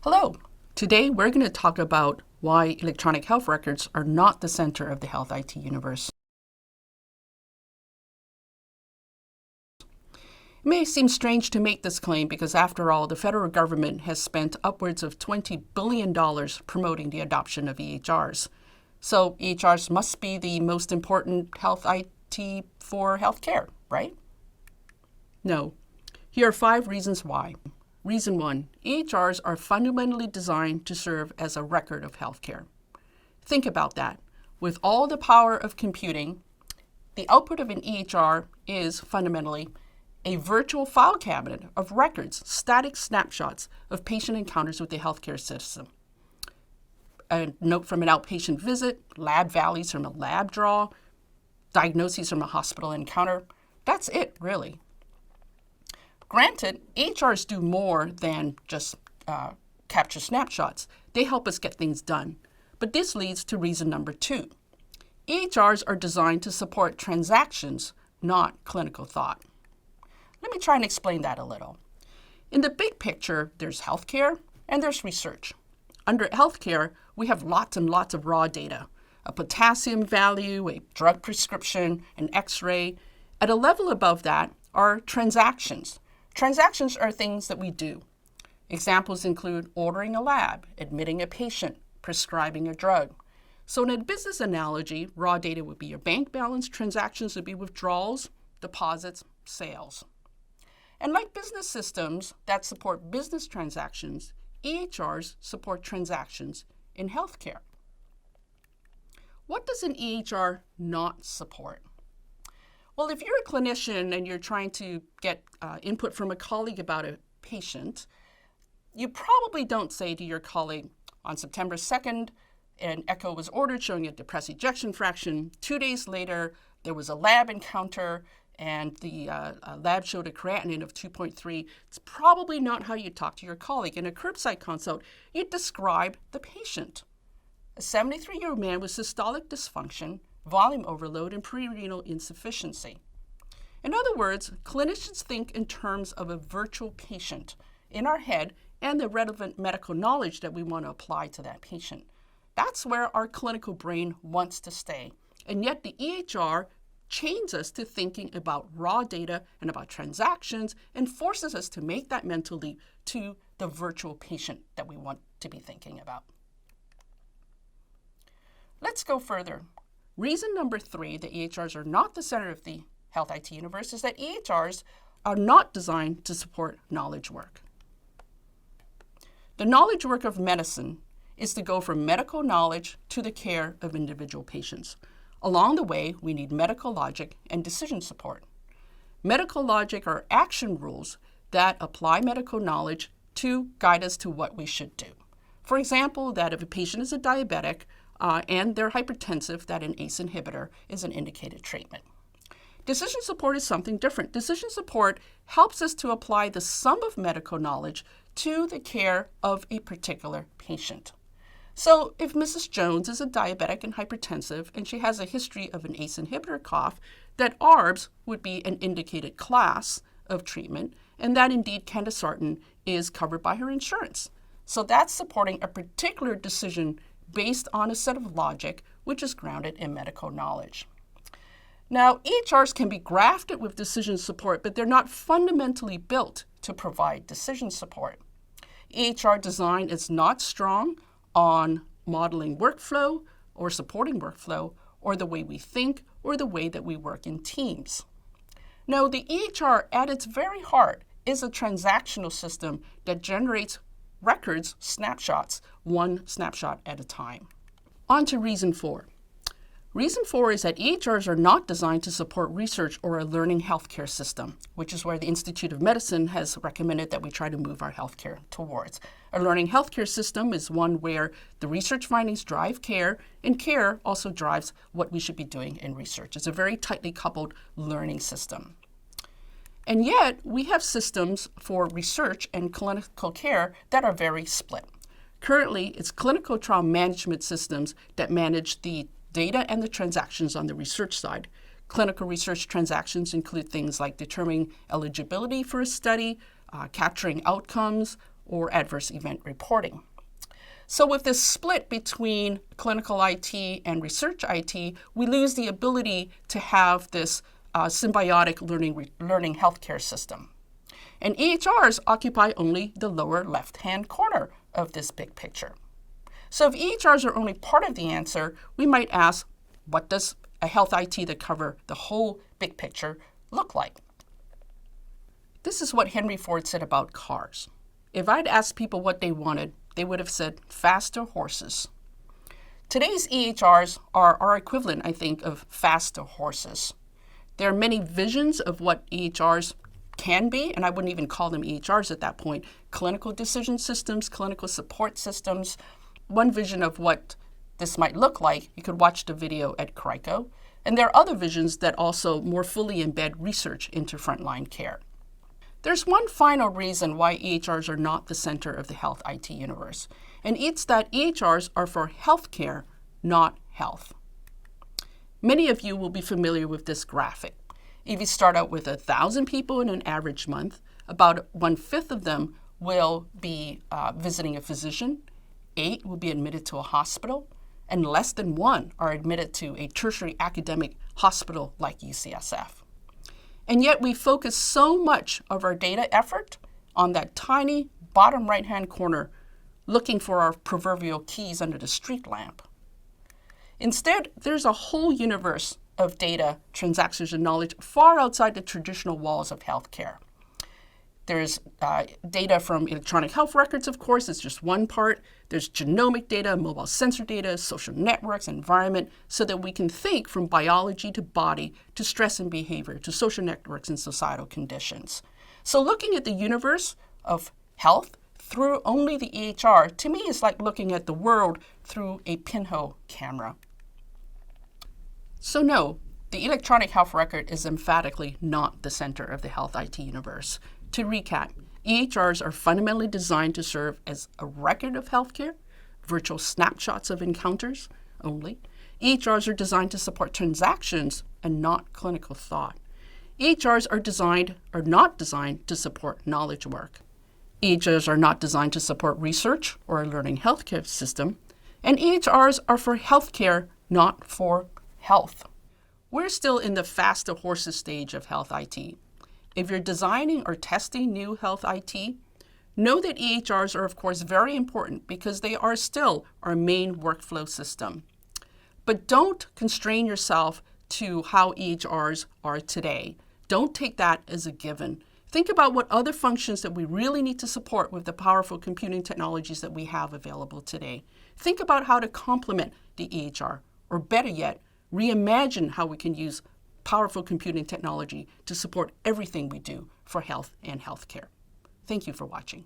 Hello. Today we're going to talk about why electronic health records are not the center of the health IT universe. It may seem strange to make this claim because, after all, the federal government has spent upwards of $20 billion promoting the adoption of EHRs. So EHRs must be the most important health IT for healthcare, right? No. Here are 5 reasons why. Reason 1, EHRs are fundamentally designed to serve as a record of healthcare. Think about that. With all the power of computing, the output of an EHR is fundamentally a virtual file cabinet of records, static snapshots of patient encounters with the healthcare system. A note from an outpatient visit, lab values from a lab draw, diagnoses from a hospital encounter. That's it, really. Granted, EHRs do more than just capture snapshots. They help us get things done. But this leads to reason number 2. EHRs are designed to support transactions, not clinical thought. Let me try and explain that a little. In the big picture, there's healthcare and there's research. Under healthcare, we have lots and lots of raw data, a potassium value, a drug prescription, an x-ray. At a level above that are transactions. Transactions are things that we do. Examples include ordering a lab, admitting a patient, prescribing a drug. So in a business analogy, raw data would be your bank balance, transactions would be withdrawals, deposits, sales. And like business systems that support business transactions, EHRs support transactions in healthcare. What does an EHR not support? Well, if you're a clinician and you're trying to get input from a colleague about a patient, you probably don't say to your colleague, on September 2nd, an echo was ordered showing a depressed ejection fraction. 2 days later, there was a lab encounter and the lab showed a creatinine of 2.3. It's probably not how you talk to your colleague. In a curbside consult, you describe the patient. A 73-year-old man with systolic dysfunction, volume overload, and prerenal insufficiency. In other words, clinicians think in terms of a virtual patient in our head and the relevant medical knowledge that we want to apply to that patient. That's where our clinical brain wants to stay. And yet the EHR chains us to thinking about raw data and about transactions and forces us to make that mental leap to the virtual patient that we want to be thinking about. Let's go further. Reason number 3 that EHRs are not the center of the health IT universe is that EHRs are not designed to support knowledge work. The knowledge work of medicine is to go from medical knowledge to the care of individual patients. Along the way, we need medical logic and decision support. Medical logic are action rules that apply medical knowledge to guide us to what we should do. For example, that if a patient is a diabetic, and they're hypertensive, that an ACE inhibitor is an indicated treatment. Decision support is something different. Decision support helps us to apply the sum of medical knowledge to the care of a particular patient. So if Mrs. Jones is a diabetic and hypertensive and she has a history of an ACE inhibitor cough, that ARBs would be an indicated class of treatment, and that indeed candesartan is covered by her insurance. So that's supporting a particular decision based on a set of logic which is grounded in medical knowledge. Now, EHRs can be grafted with decision support, but they're not fundamentally built to provide decision support. EHR design is not strong on modeling workflow or supporting workflow or the way we think or the way that we work in teams. No, the EHR at its very heart is a transactional system that generates records, snapshots, one snapshot at a time. On to reason 4. Reason 4 is that EHRs are not designed to support research or a learning healthcare system, which is where the Institute of Medicine has recommended that we try to move our healthcare towards. A learning healthcare system is one where the research findings drive care, and care also drives what we should be doing in research. It's a very tightly coupled learning system. And yet, we have systems for research and clinical care that are very split. Currently, it's clinical trial management systems that manage the data and the transactions on the research side. Clinical research transactions include things like determining eligibility for a study, capturing outcomes, or adverse event reporting. So with this split between clinical IT and research IT, we lose the ability to have this symbiotic learning healthcare system. And EHRs occupy only the lower left-hand corner of this big picture. So if EHRs are only part of the answer, we might ask, what does a health IT that cover the whole big picture look like? This is what Henry Ford said about cars. If I'd asked people what they wanted, they would have said faster horses. Today's EHRs are our equivalent, I think, of faster horses. There are many visions of what EHRs can be, and I wouldn't even call them EHRs at that point. Clinical decision systems, clinical support systems. One vision of what this might look like, you could watch the video at CRICO. And there are other visions that also more fully embed research into frontline care. There's one final reason why EHRs are not the center of the health IT universe, and it's that EHRs are for healthcare, not health. Many of you will be familiar with this graphic. If you start out with 1,000 people in an average month, about 1/5 of them will be visiting a physician, 8 will be admitted to a hospital, and less than 1 are admitted to a tertiary academic hospital like UCSF. And yet we focus so much of our data effort on that tiny bottom right-hand corner, looking for our proverbial keys under the street lamp. Instead, there's a whole universe of data, transactions, and knowledge far outside the traditional walls of healthcare. There's data from electronic health records, of course, it's just one part. There's genomic data, mobile sensor data, social networks, environment, so that we can think from biology to body to stress and behavior to social networks and societal conditions. So looking at the universe of health through only the EHR, to me, is like looking at the world through a pinhole camera. So no, the electronic health record is emphatically not the center of the health IT universe. To recap, EHRs are fundamentally designed to serve as a record of healthcare, virtual snapshots of encounters only. EHRs are designed to support transactions and not clinical thought. EHRs are not designed to support knowledge work. EHRs are not designed to support research or a learning healthcare system. And EHRs are for healthcare, not for health. We're still in the faster horses stage of health IT. If you're designing or testing new health IT, know that EHRs are, of course, very important because they are still our main workflow system. But don't constrain yourself to how EHRs are today. Don't take that as a given. Think about what other functions that we really need to support with the powerful computing technologies that we have available today. Think about how to complement the EHR, or better yet, reimagine how we can use powerful computing technology to support everything we do for health and healthcare. Thank you for watching.